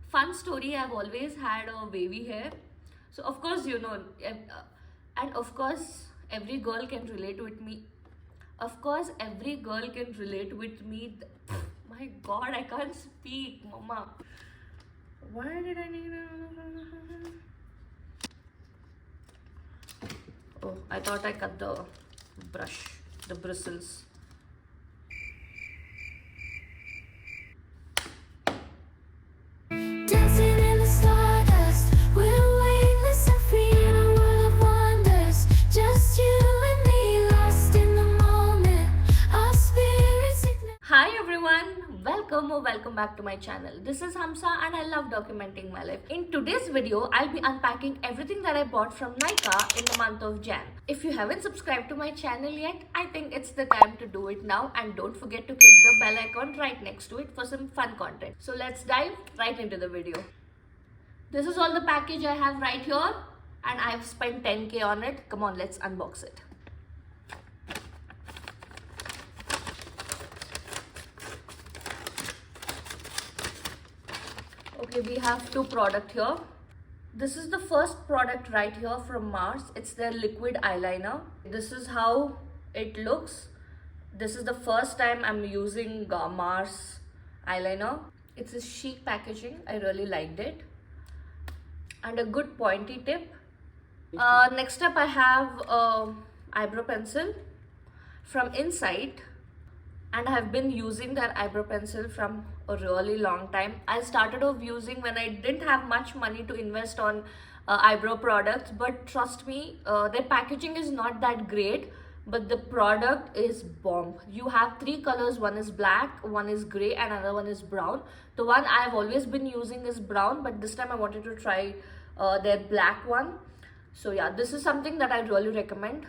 Fun story, I've always had a wavy hair. So, of course, and of course, every girl can relate with me. Of course, every girl can relate with me. My god, I can't speak, mama. Why did I need a... Oh, I thought I cut the brush, the bristles. Dancing in the stardust, we're weightless and free in a world of wonders. Just you and me, lost in the moment. Our spirits ignite. Hi everyone, welcome or welcome back to my channel. This is Hamsa and I love documenting my life. In today's video, I'll be unpacking everything that I bought from Nykaa in the month of Jan. If you haven't subscribed to my channel yet, I think it's the time to do it now, and don't forget to click the bell icon right next to it for some fun content. So let's dive right into the video. This is all the package I have right here and I've spent 10k on it. Come on, let's unbox it. Okay, we have two products here. This is the first product right here from Mars. It's their liquid eyeliner. This is how it looks. This is the first time I'm using Mars eyeliner. It's a chic packaging. I really liked it. And a good pointy tip. Next up I have eyebrow pencil from Insight. And I have been using that eyebrow pencil from a really long time. I started off using when I didn't have much money to invest on eyebrow products, but trust me, their packaging is not that great, but the product is bomb. You have three colors, one is black, one is gray, and another one is brown. The one I've always been using is brown, but this time I wanted to try their black one. So yeah, this is something that I really recommend.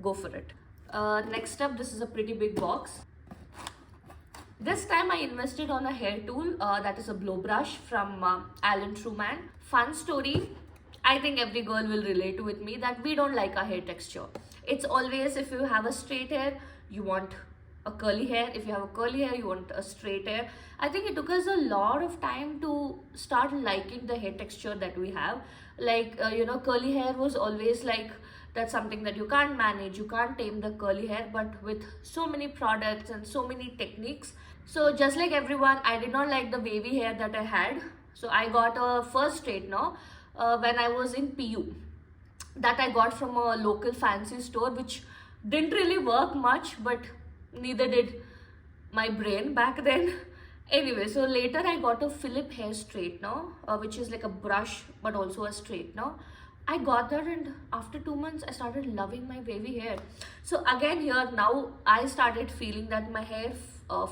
Go for it. Next up, this is a pretty big box. This time I invested on a hair tool that is a blow brush from Alan Truman. Fun story, I think every girl will relate with me that we don't like our hair texture. It's always, if you have a straight hair, you want a curly hair. If you have a curly hair, you want a straight hair. I think it took us a lot of time to start liking the hair texture that we have. Like, curly hair was always like, that's something that you can't manage, you can't tame the curly hair, but with so many products and so many techniques. So just like everyone, I did not like the wavy hair that I had. So I got a first straightener when I was in PU. That I got from a local fancy store, which didn't really work much, but neither did my brain back then. Anyway, so later I got a Philip hair straightener, which is like a brush but also a straightener. I got that, and after 2 months I started loving my wavy hair. So again here now I started feeling that my hair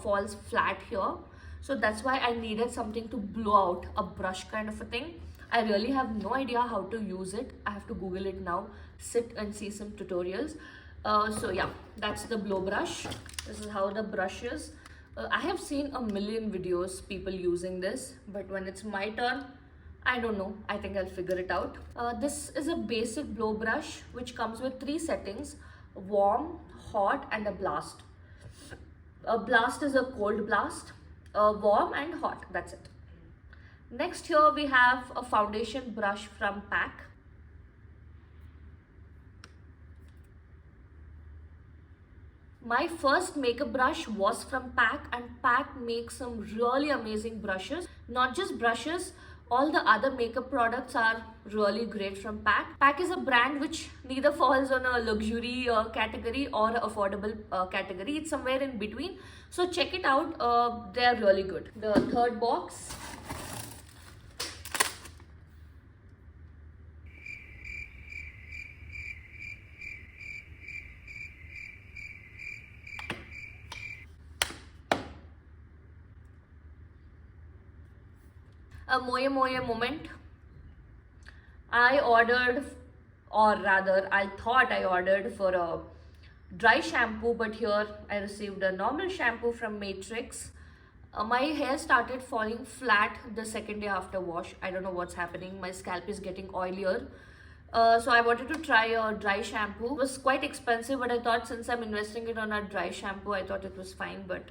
falls flat here. So that's why I needed something to blow out, a brush kind of a thing. I really have no idea how to use it. I have to Google it now, sit and see some tutorials. So yeah, that's the blow brush. This is how the brush is. I have seen a million videos people using this, but when it's my turn, I don't know. I think I'll figure it out. This is a basic blow brush which comes with 3 settings: warm, hot, and a blast. A blast is a cold blast, warm and hot. That's it. Next here we have a foundation brush from PAC. My first makeup brush was from PAC, and PAC makes some really amazing brushes. Not just brushes, all the other makeup products are really great from PAC. PAC is a brand which neither falls on a luxury category or affordable category. It's somewhere in between. So check it out. They're really good. The third box. A Moye Moye moment. I ordered, or rather I thought I ordered for a dry shampoo, but here I received a normal shampoo from Matrix. My hair started falling flat the second day after wash. I don't know what's happening. My scalp is getting oilier. So I wanted to try a dry shampoo. It was quite expensive, but I thought since I'm investing it on a dry shampoo, I thought it was fine. But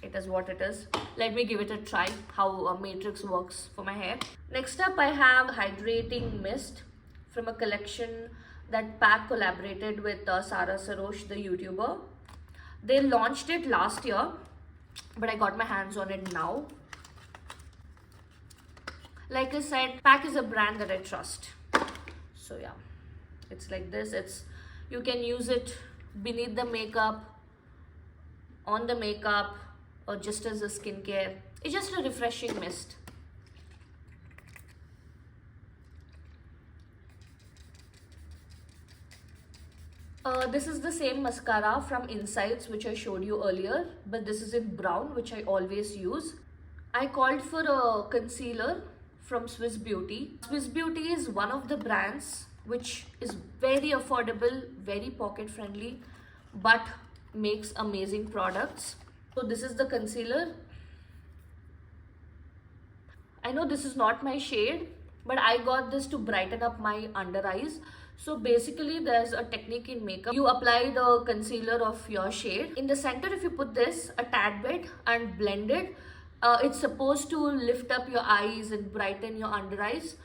it is what it is. Let me give it a try how Matrix works for my hair. Next up, I have hydrating mist from a collection that PAC collaborated with Sarah Sarosh, the YouTuber. They launched it last year, but I got my hands on it now. Like I said, PAC is a brand that I trust. So yeah, it's like this. You can use it beneath the makeup, on the makeup, or just as a skincare. It's just a refreshing mist. This is the same mascara from Insights which I showed you earlier, but this is in brown, which I always use. I called for a concealer from Swiss Beauty. Swiss Beauty is one of the brands which is very affordable, very pocket friendly, but makes amazing products. So this is the concealer. I know this is not my shade, but I got this to brighten up my under eyes. So basically there's a technique in makeup. You apply the concealer of your shade. In the center, if you put this a tad bit and blend it, it's supposed to lift up your eyes and brighten your under eyes.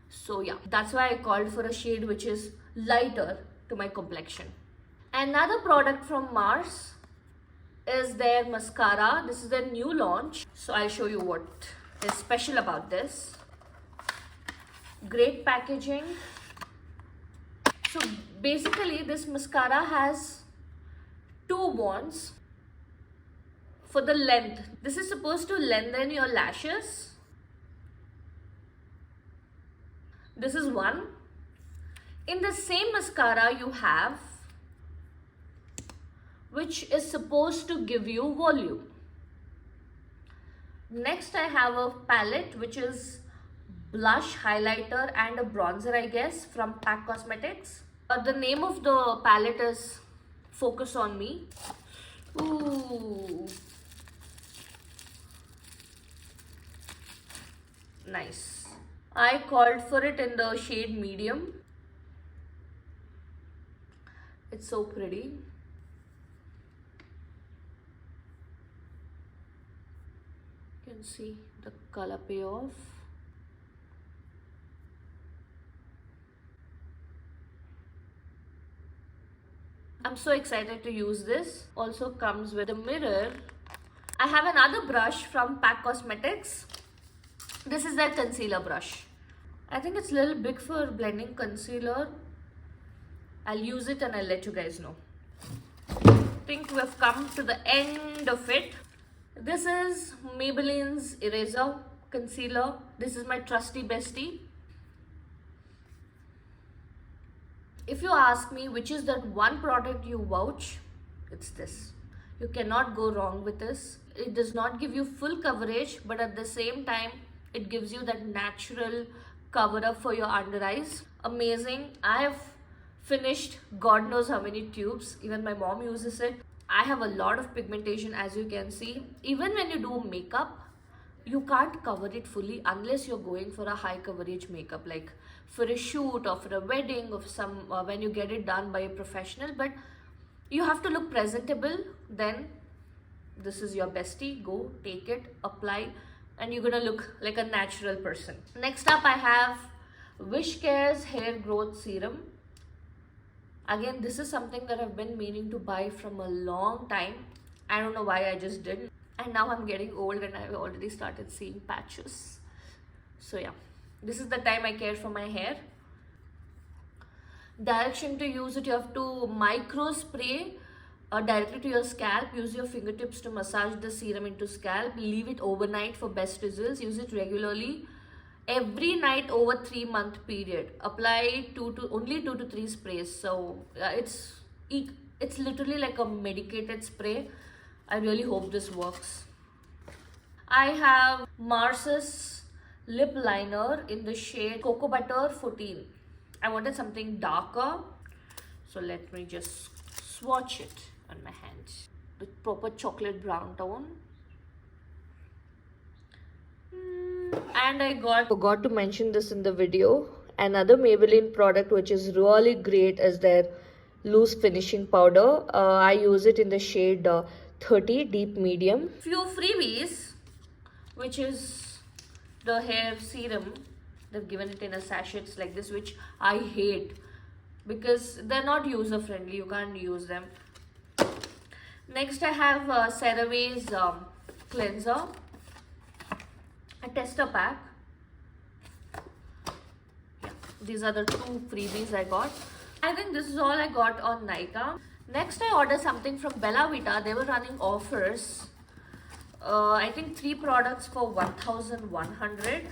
So yeah, that's why I called for a shade which is lighter to my complexion. Another product from Mars is their mascara. This is their new launch. So I'll show you what is special about this. Great packaging. So basically this mascara has two wands for the length. This is supposed to lengthen your lashes. This is one. In the same mascara you have, which is supposed to give you volume. Next I have a palette which is blush, highlighter and a bronzer, I guess, from PAC Cosmetics. The name of the palette is Focus on Me. Ooh, nice. I called for it in the shade medium. It's so pretty. You can see the color payoff. I'm so excited to use this. Also comes with a mirror. I have another brush from PAC Cosmetics. This is their concealer brush. I think it's a little big for blending concealer. I'll use it and I'll let you guys know. I think we've come to the end of it. This is Maybelline's Eraser Concealer. This is my trusty bestie. If you ask me which is that one product you vouch, it's this. You cannot go wrong with this. It does not give you full coverage, but at the same time, it gives you that natural cover up for your under eyes. Amazing. I have finished God knows how many tubes. Even my mom uses it. I have a lot of pigmentation, as you can see. Even when you do makeup, you can't cover it fully unless you're going for a high coverage makeup, like for a shoot or for a wedding or some when you get it done by a professional. But you have to look presentable. Then this is your bestie. Go take it, apply, and you're gonna look like a natural person. Next up, I have Wishcare's Hair Growth Serum. Again, this is something that I've been meaning to buy from a long time. I don't know why I just didn't. And now I'm getting old and I've already started seeing patches. So yeah, this is the time I care for my hair. Direction to use it: you have to micro spray directly to your scalp. Use your fingertips to massage the serum into scalp. Leave it overnight for best results. Use it regularly. Every night over 3-month period. Apply only 2 to 3 sprays. So it's literally like a medicated spray. I really hope this works. I have Mars's lip liner in the shade Cocoa Butter 14. I wanted something darker, so let me just swatch it on my hands. The proper chocolate brown tone. And I forgot to mention this in the video. Another Maybelline product which is really great is their loose finishing powder. I use it in the shade 30 deep medium. Few freebies, which is the hair serum. They've given it in a sachets like this, which I hate because they're not user friendly. You can't use them. Next I have CeraVe's cleanser, a tester pack. Yeah, these are the 2 freebies I got. I think this is all I got on Nykaa. Next I ordered something from Bella Vita. They were running offers. I think 3 products for 1,100,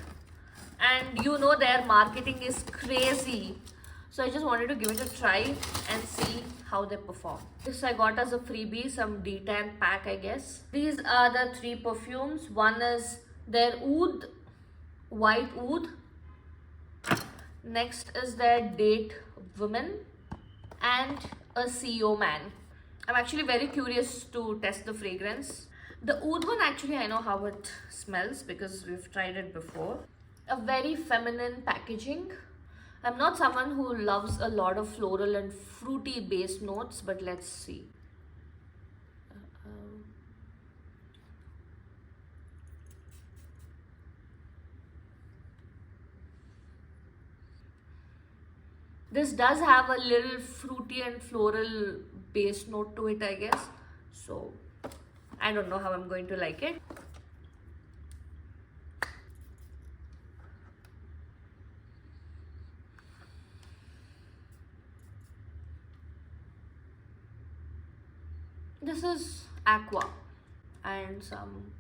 and you know their marketing is crazy. So I just wanted to give it a try and see how they perform. This I got as a freebie, some detan pack I guess. These are the 3 perfumes. One is their Oud, white Oud. Next is their Date Women and a CEO Man. I'm actually very curious to test the fragrance. The Oud one, actually I know how it smells because we've tried it before. A very feminine packaging. I'm not someone who loves a lot of floral and fruity base notes, but let's see. This does have a little fruity and floral base note to it, I guess. So I don't know how I'm going to like it. This is Aqua and some.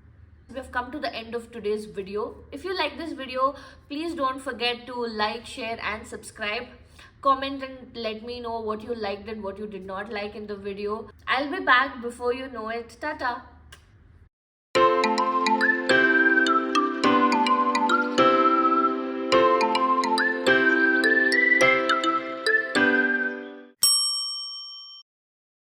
We have come to the end of today's video. If you like this video, please don't forget to like, share and subscribe. Comment and let me know what you liked and what you did not like in the video. I'll be back before you know it. Tata.